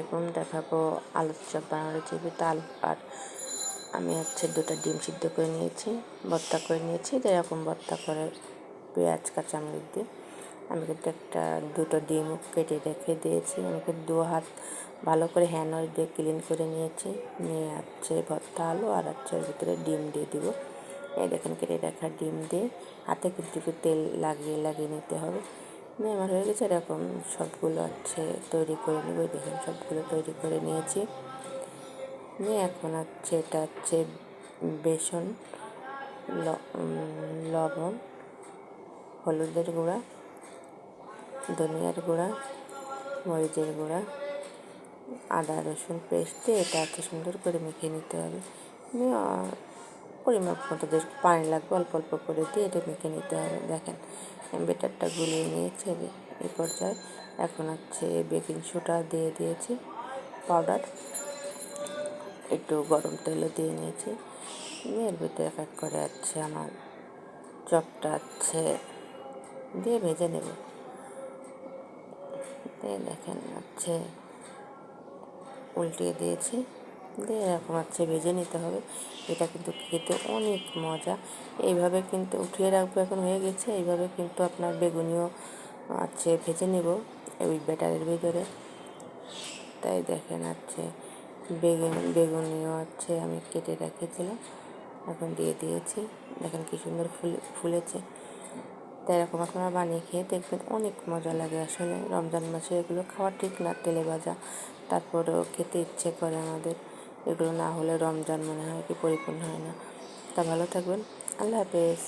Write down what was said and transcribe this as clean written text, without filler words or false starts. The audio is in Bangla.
এখন দেখাবো আলুর চপ বানানোর রেসিপি। তো আলু আর আমি দুটো ডিম সিদ্ধ করে নিয়েছি, ভর্তা করে নিয়েছি। যেরকম ভর্তা করে পেঁয়াজ কাঁচামরিচ দিয়ে আমি কিন্তু দুটো ডিম কেটে রেখে দিয়েছি। আমি কিন্তু 2 হাত ভালো করে হ্যান্ড ওয়াশ দিয়ে ক্লিন করে নিয়েছি। নিয়ে ভর্তা আলু আর এর ভিতরে ডিম দিয়ে দিব। এই দেখেন কেটে রাখা ডিম দিয়ে হাতে কিন্তু একটু তেল লাগিয়ে নিতে হবে। আমার হয়ে গেছে। এরকম সবগুলো তৈরি করে নেব। দেখুন সবগুলো তৈরি করে নিয়েছি। নিয়ে এখন এটা বেসন, লবণ, হলুদের গুঁড়া, ধনিয়ার গুঁড়া, মরিচের গুঁড়া, আদা রসুন পেস্ট দিয়ে এটা সুন্দর করে মেখে নিতে হবে। নিয়ে পরিমাপ মতো বেশ পানি লাগবে, অল্প অল্প করে দিয়ে এটা মেখে নিতে হবে। দেখেন বেটারটা গুলিয়ে নিয়েছে। এই পর্যায়ে এখন বেকিং সোডা দিয়ে দিয়েছি, পাউডার, একটু গরম তেলও দিয়ে নিয়েছি। নিয়ে এর ভিতরে এক এক করে আমার চপটা দিয়ে ভেজে নেব। দিয়ে দেখেন উল্টিয়ে দিয়েছি। দিয়ে এরকম ভেজে নিতে হবে। এটা কিন্তু খেতে অনেক মজা। এইভাবে কিন্তু উঠিয়ে রাখবো, এখন হয়ে গেছে। এইভাবে কিন্তু আপনার বেগুনিও ভেজে নেব ওই ব্যাটারের ভিতরে। তাই দেখেন বেগুনিও আমি কেটে রেখেছিলাম, এখন দিয়ে দিয়েছি। দেখেন কি সুন্দর ফুলেছে। তাই এরকম আপনারা বানিয়ে খেয়ে দেখবেন, অনেক মজা লাগে। আসলে রমজান মাসে এগুলো খাওয়া ঠিক না, তেলে ভাজা, তারপরেও খেতে ইচ্ছে করে আমাদের। এগুলো না হলে রমজান মনে হয় কি পরিপূর্ণ হয় না। তা ভালো থাকবেন, আল্লাহ হাফেজ।